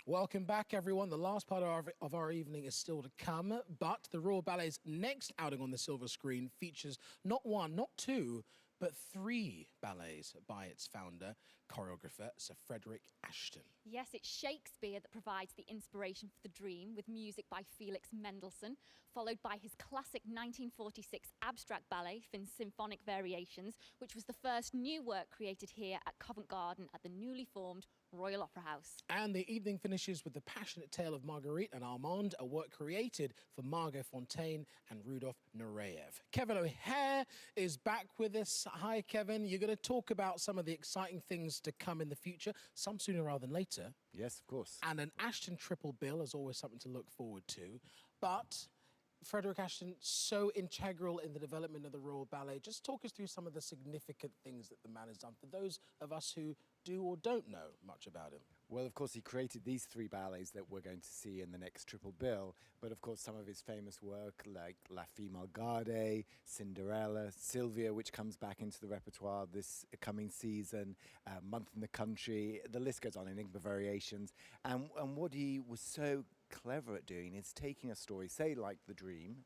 Welcome back, everyone. The last part of our evening is still to come, but the Royal Ballet's next outing on the silver screen features not one, not two, but three ballets by its founder, choreographer Sir Frederick Ashton. Yes, it's Shakespeare that provides the inspiration for the dream, with music by Felix Mendelssohn, followed by his classic 1946 abstract ballet, Symphonic Variations, which was the first new work created here at Covent Garden at the newly formed Royal Opera House. And the evening finishes with the passionate tale of Marguerite and Armand, a work created for Margot Fonteyn and Rudolf Nureyev. Kevin O'Hare is back with us. Hi, Kevin. You're going to talk about some of the exciting things to come in the future, some sooner rather than later. Yes, of course. And an Ashton triple bill is always something to look forward to. But Frederick Ashton, so integral in the development of the Royal Ballet. Just talk us through some of the significant things that the man has done for those of us who do or don't know much about him. Well, of course, he created these three ballets that we're going to see in the next triple bill. But, of course, some of his famous work like La Fille Malgarde, Cinderella, Sylvia, which comes back into the repertoire this coming season, Month in the Country, the list goes on, Enigma Variations. And what he was so clever at doing is taking a story, say like The Dream,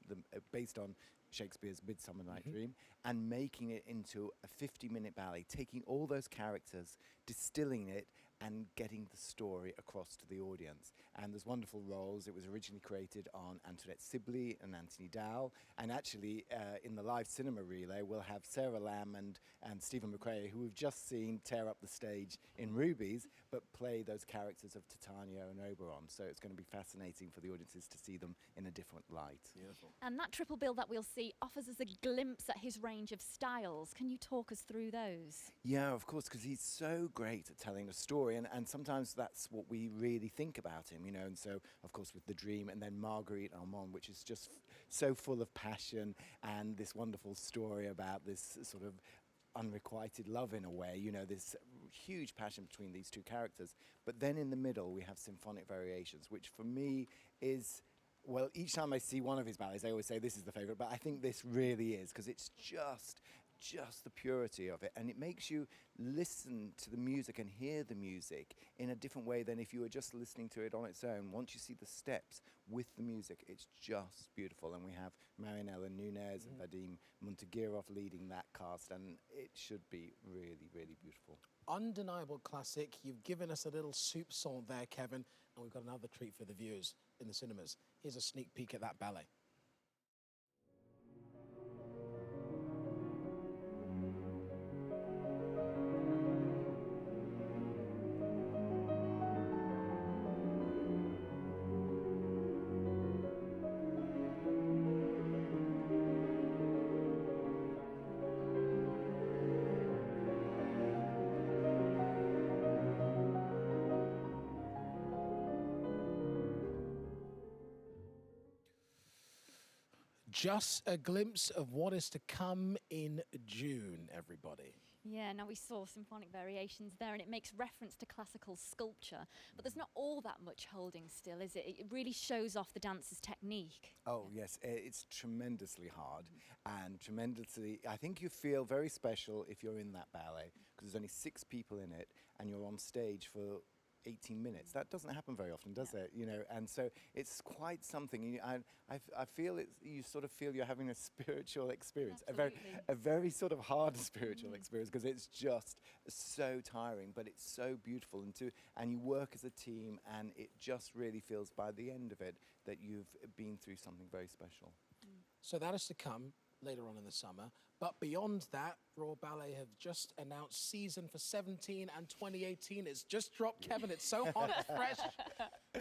based on Shakespeare's Midsummer Night Dream, and making it into a 50-minute ballet, taking all those characters, distilling it, and getting the story across to the audience. And there's wonderful roles. It was originally created on Antoinette Sibley and Anthony Dowell. And actually, in the live cinema relay, we'll have Sarah Lamb and Stephen McRae, who we've just seen tear up the stage in Rubies, but play those characters of Titania and Oberon. So it's going to be fascinating for the audiences to see them in a different light. Beautiful. And that triple bill that we'll see offers us a glimpse at his range of styles. Can you talk us through those? Yeah, of course, because he's so great at telling a story, and sometimes that's what we really think about him, you know. And so, of course, with The Dream, and then Marguerite Armand, which is just so full of passion and this wonderful story about this sort of unrequited love in a way, you know, this huge passion between these two characters. But then in the middle, we have Symphonic Variations, which for me is... Well, each time I see one of his ballets, I always say this is the favourite, but I think this really is, because it's just the purity of it, and it makes you listen to the music and hear the music in a different way than if you were just listening to it on its own. Once you see the steps with the music, it's just beautiful, and we have Marianela, Nuñez and Vadim Muntegirov leading that cast, and it should be really, really beautiful. Undeniable classic. You've given us a little soupçon there, Kevin, and we've got another treat for the viewers in the cinemas. Here's a sneak peek at that ballet. Just a glimpse of what is to come in June, everybody. Yeah, now we saw Symphonic Variations there, and it makes reference to classical sculpture, but there's not all that much holding still, is it? It really shows off the dancer's technique. Oh, yes, it's tremendously hard and tremendously... I think you feel very special if you're in that ballet, because there's only 6 people in it, and you're on stage for 18 minutes. That doesn't happen very often, does it? You know, and so it's quite something. I feel it's, you sort of feel you're having a spiritual experience, a very sort of hard spiritual experience, because it's just so tiring, but it's so beautiful, and you work as a team, and it just really feels by the end of it that you've been through something very special. So that is to come later on in the summer. But beyond that, Royal Ballet have just announced season for 17 and 2018. It's just dropped, Kevin. It's so hot, it's fresh.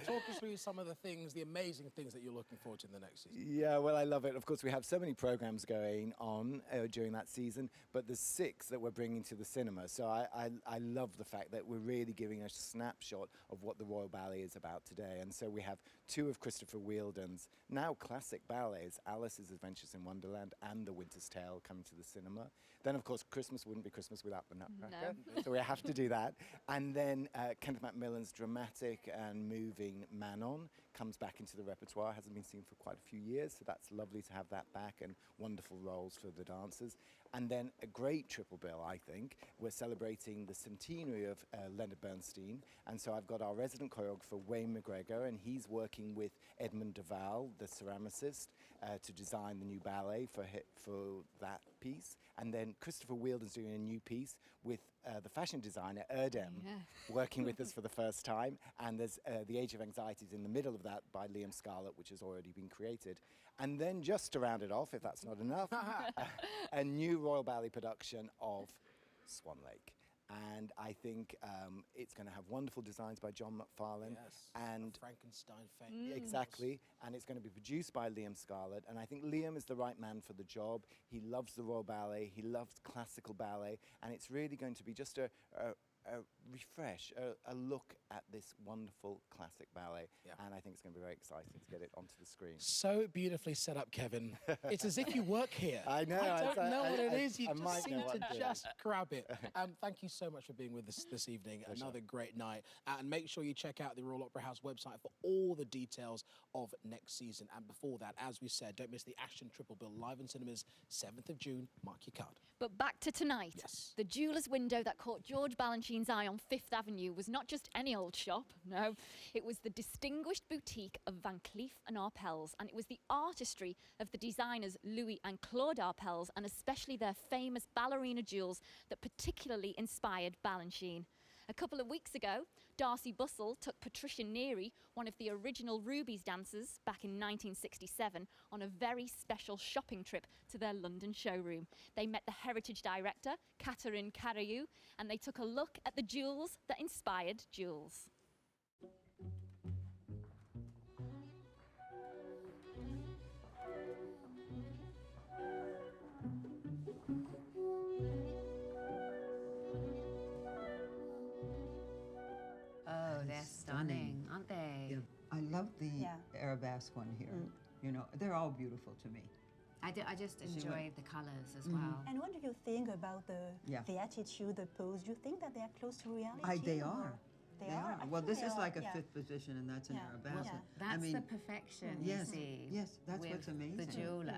Talk us through some of the things, the amazing things that you're looking forward to in the next season. Yeah, well, I love it. Of course, we have so many programs going on during that season, but there's 6 that we're bringing to the cinema. So I love the fact that we're really giving a snapshot of what the Royal Ballet is about today. And so we have 2 of Christopher Wheeldon's now classic ballets, Alice's Adventures in Wonderland and The Winter's Tale, coming to to the cinema. Then, of course, Christmas wouldn't be Christmas without the Nutcracker, so we have to do that. And then Kenneth Macmillan's dramatic and moving Manon comes back into the repertoire, hasn't been seen for quite a few years, so that's lovely to have that back, and wonderful roles for the dancers. And then a great triple bill, I think. We're celebrating the centenary of Leonard Bernstein, and so I've got our resident choreographer, Wayne McGregor, and he's working with Edmund Duval, the ceramicist, to design the new ballet for that piece. And then Christopher Wheeldon's doing a new piece with the fashion designer, Erdem, working with us for the first time. And there's The Age of Anxieties in the middle of that by Liam Scarlett, which has already been created. And then just to round it off, if that's not enough, a new Royal Ballet production of Swan Lake. And I think it's going to have wonderful designs by John McFarlane. Yes, and Frankenstein fame. Exactly, and it's going to be produced by Liam Scarlett. And I think Liam is the right man for the job. He loves the Royal Ballet, he loves classical ballet, and it's really going to be just a refresh, a look at this wonderful classic ballet. And I think it's going to be very exciting to get it onto the screen. So beautifully set up, Kevin. It's as if you work here. I know. I don't know what it is. You just seem to doing. just grab it. Thank you so much for being with us this evening. Pleasure. Another great night. And make sure you check out the Royal Opera House website for all the details of next season. And before that, as we said, don't miss the Ashton Triple Bill live in cinemas, 7th of June. Mark your card. But back to tonight. Yes. The jeweller's window that caught George Balanchine's eye on 5th Avenue was not just any old shop, no. It was the distinguished boutique of Van Cleef and Arpels, and it was the artistry of the designers Louis and Claude Arpels, and especially their famous ballerina jewels that particularly inspired Balanchine. A couple of weeks ago, Darcy Bussell took Patricia Neary, one of the original Ruby's dancers, back in 1967, on a very special shopping trip to their London showroom. They met the heritage director, Catherine Carayu, and they took a look at the jewels that inspired Jules. Oh, they're stunning, aren't they? Yeah. I love the arabesque one here. You know, they're all beautiful to me. I just enjoy the colours as well. And what do you think about the attitude, the pose? Do you think that they are close to reality? They are. They are. Well, I this think is they like are, a fifth position, and that's an arabesque. That's I mean, the perfection yes, you see. yes, that's with what's amazing. The jeweler.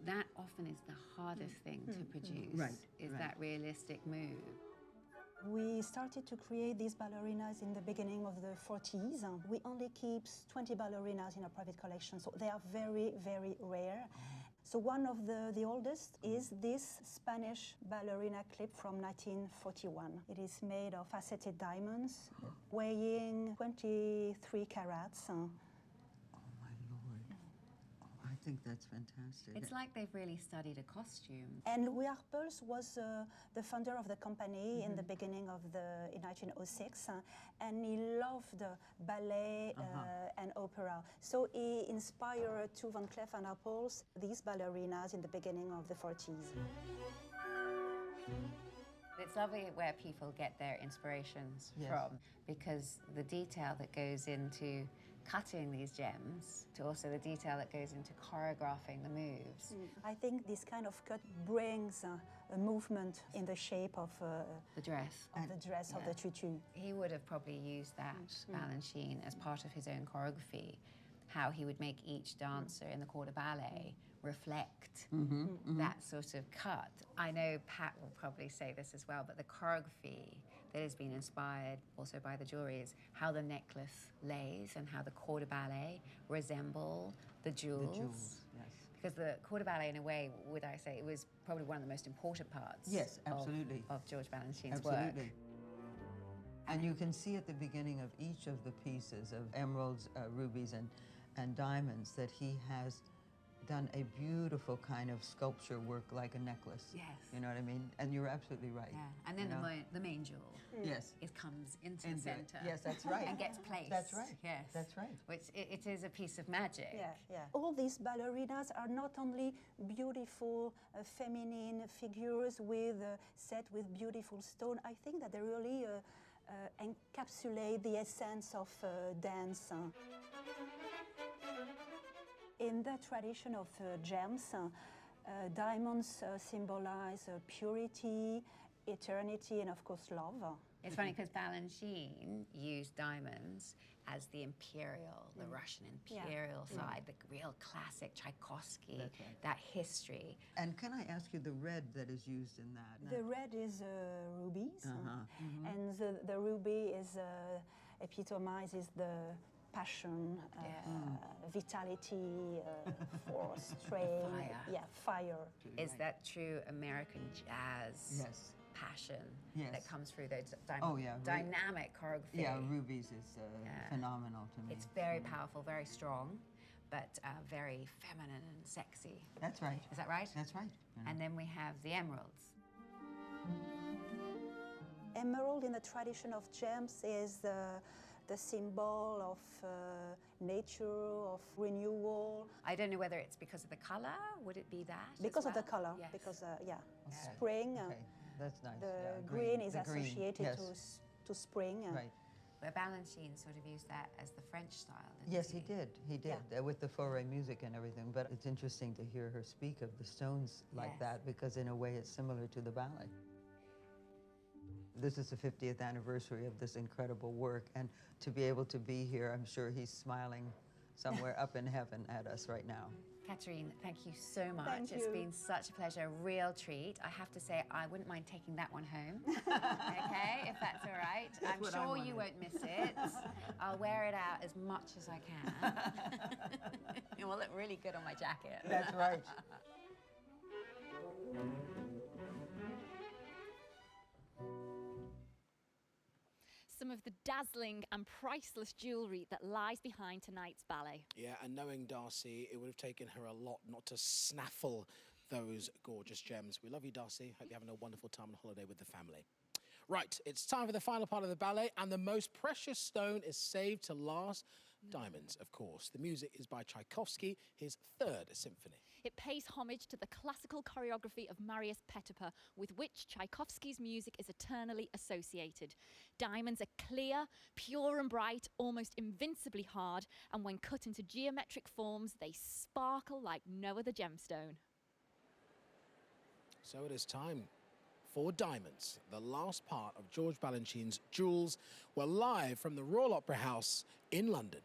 That often is the hardest thing to produce. Right, Is right. that realistic move. We started to create these ballerinas in the beginning of the 40s. We only keep 20 ballerinas in our private collection, so they are very, very rare. So one of the oldest is this Spanish ballerina clip from 1941. It is made of faceted diamonds, weighing 23 carats. Oh, my Lord. I think that's fantastic. It's like they've really studied a costume. And Louis Arpels was the founder of the company in the beginning of in 1906, and he loved ballet and opera. So he inspired to Van Cleef and Arpels these ballerinas in the beginning of the 40s. It's lovely where people get their inspirations from, because the detail that goes into cutting these gems, to also the detail that goes into choreographing the moves. I think this kind of cut brings a movement in the shape of The dress. of the tutu. He would have probably used that, Balanchine, as part of his own choreography, how he would make each dancer in the corps de ballet reflect that sort of cut. I know Pat will probably say this as well, but the choreography that has been inspired also by the jewelry is how the necklace lays and how the corps de ballet resemble the jewels. The jewels, yes. Because the corps de ballet, in a way, would I say, it was probably one of the most important parts Yes, absolutely. of George Balanchine's work. Absolutely. And you can see at the beginning of each of the pieces of emeralds, rubies, and diamonds that he has done a beautiful kind of sculpture work like a necklace. Yes. You know what I mean? And you're absolutely right. Yeah, and then you know? the main jewel. Yes. It comes into the Into it. centre. Yes, that's right. And gets placed. That's right. Yes. That's right. Which it is a piece of magic. All these ballerinas are not only beautiful feminine figures set with beautiful stone. I think that they really encapsulate the essence of dance. In the tradition of gems, Diamonds symbolize purity, eternity, and of course love. It's funny because Balanchine used diamonds as the imperial, the Russian imperial side, the real classic Tchaikovsky, That's right. that history. And can I ask you the red that is used in that? The red is rubies, and the ruby is epitomizes the passion, vitality, force, strength, Fire. fire. Is that true American jazz Yes. passion Yes. that comes through those Oh, yeah, dynamic choreography? Yeah, rubies is phenomenal to me. It's very powerful, very strong, but very feminine and sexy. That's right. Is that right? That's right. And then we have the emeralds. Emerald in the tradition of gems is the symbol of nature, of renewal. I don't know whether it's because of the color. Would it be that? as Because of the well? color, Yes. because spring, Okay, that's nice. the yeah, green is the green, associated yes. to spring. Right. Where Balanchine sort of used that as the French style. didn't Yes, he did. He did with the foray music and everything. But it's interesting to hear her speak of the stones like Yes. that because, in a way, it's similar to the ballet. This is the 50th anniversary of this incredible work, and to be able to be here, I'm sure he's smiling somewhere up in heaven at us right now. Catherine, thank you so much. Thank It's you. been such a pleasure, a real treat. I have to say, I wouldn't mind taking that one home, okay, if that's all right. I'm what I sure you wanted. won't miss it. I'll wear it out as much as I can. It will look really good on my jacket. That's right. Some of the dazzling and priceless jewellery that lies behind tonight's ballet. Yeah, and knowing Darcy, it would have taken her a lot not to snaffle those gorgeous gems. We love you, Darcy. Hope you're having a wonderful time on holiday with the family. Right, it's time for the final part of the ballet, and the most precious stone is saved to last. Diamonds, of course. The music is by Tchaikovsky, his third symphony. It pays homage to the classical choreography of Marius Petipa, with which Tchaikovsky's music is eternally associated. Diamonds are clear, pure and bright, almost invincibly hard, and when cut into geometric forms, they sparkle like no other gemstone. So it is time for Diamonds, the last part of George Balanchine's Jewels. We're live from the Royal Opera House in London.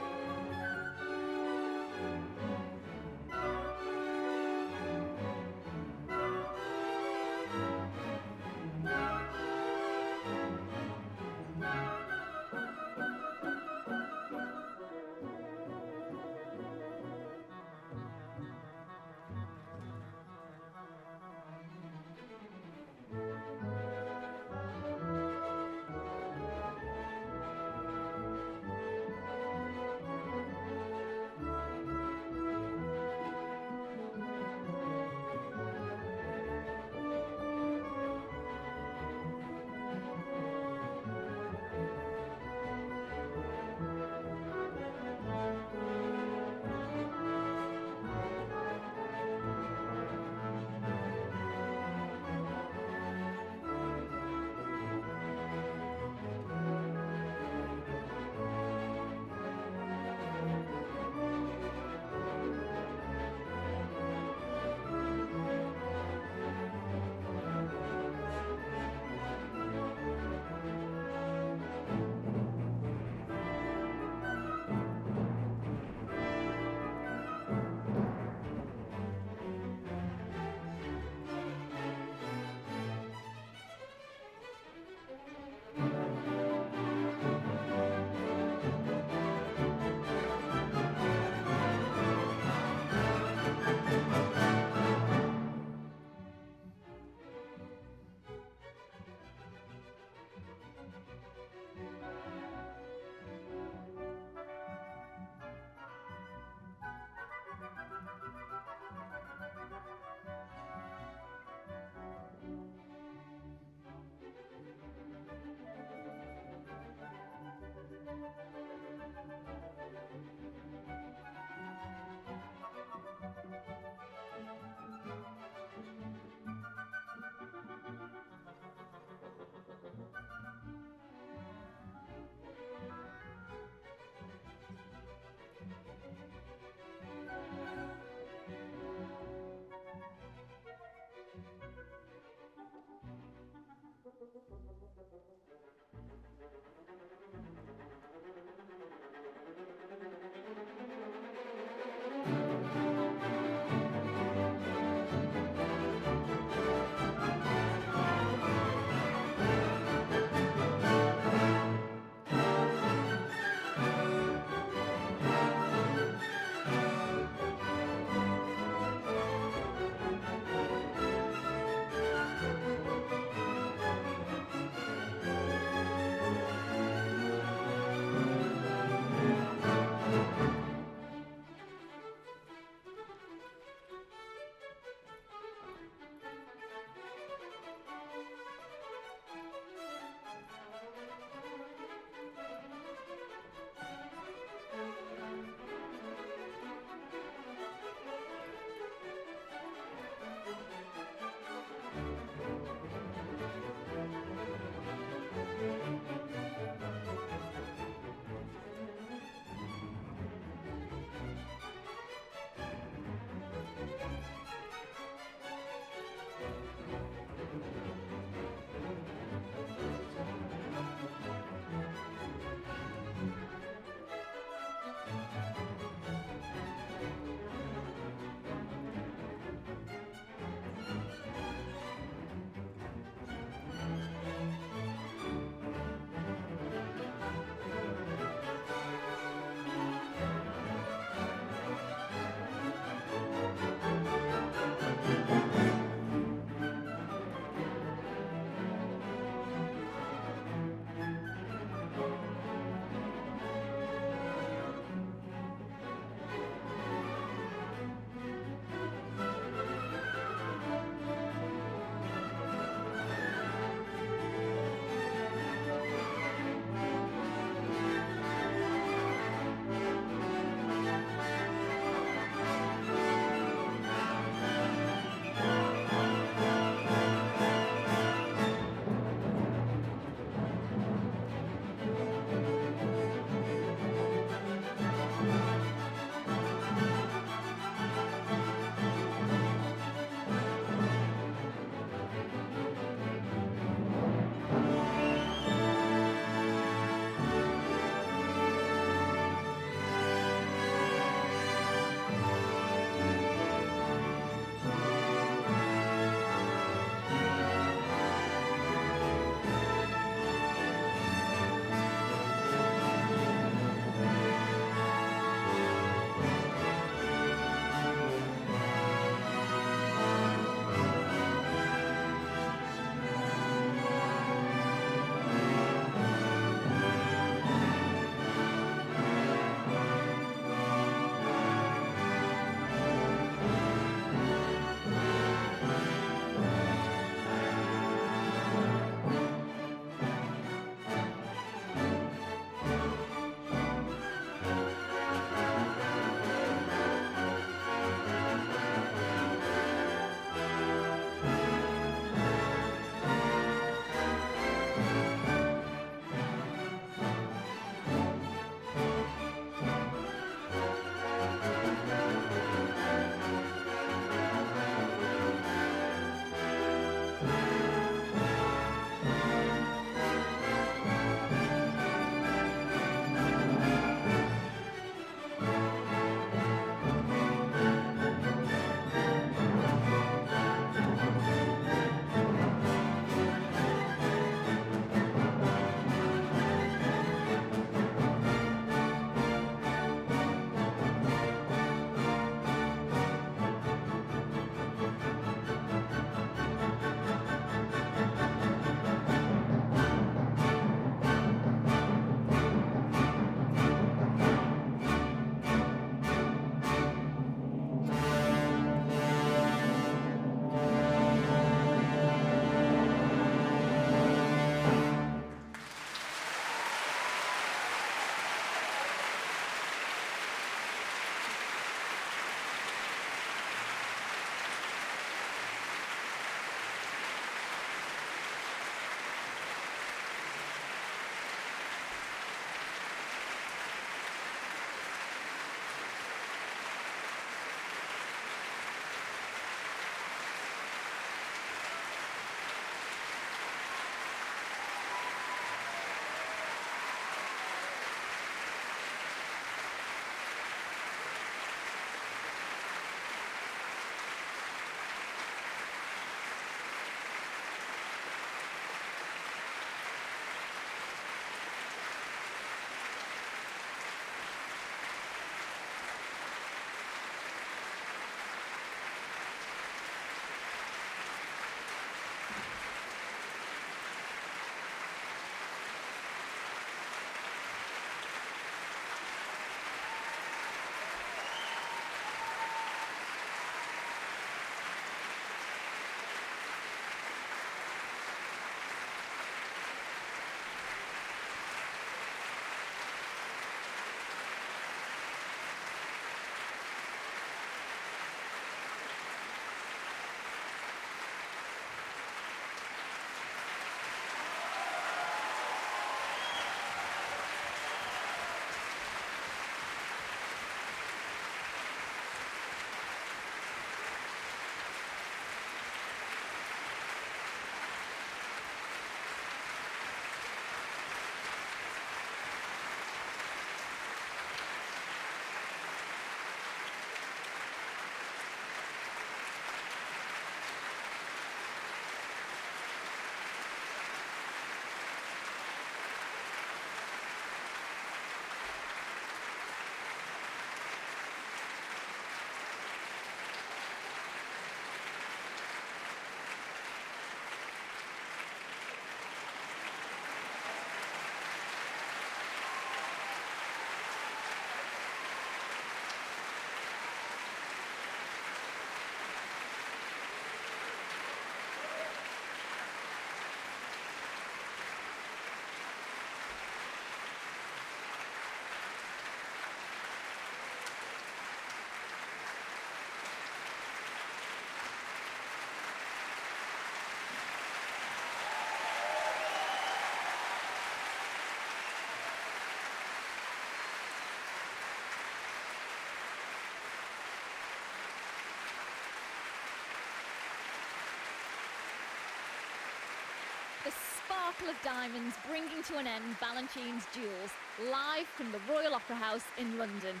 triple of diamonds bringing to an end Balanchine's duels, live from the Royal Opera House in London.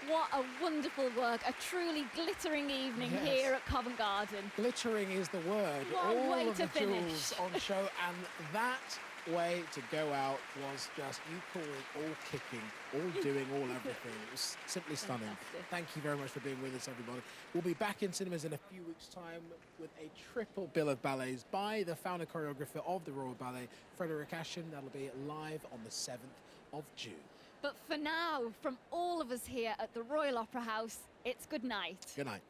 What a wonderful work, a truly glittering evening Yes. here at Covent Garden. Glittering is the word. What a All way of to the jewels finish. on show, and that way to go out was just equal, all kicking, all doing, all everything. It was simply stunning. Fantastic. Thank you very much for being with us, everybody. We'll be back in cinemas in a few weeks' time with a triple bill of ballets by the founder choreographer of the Royal Ballet, Frederick Ashen. That'll be live on the 7th of June. But for now, from all of us here at the Royal Opera House, it's good night. Good night.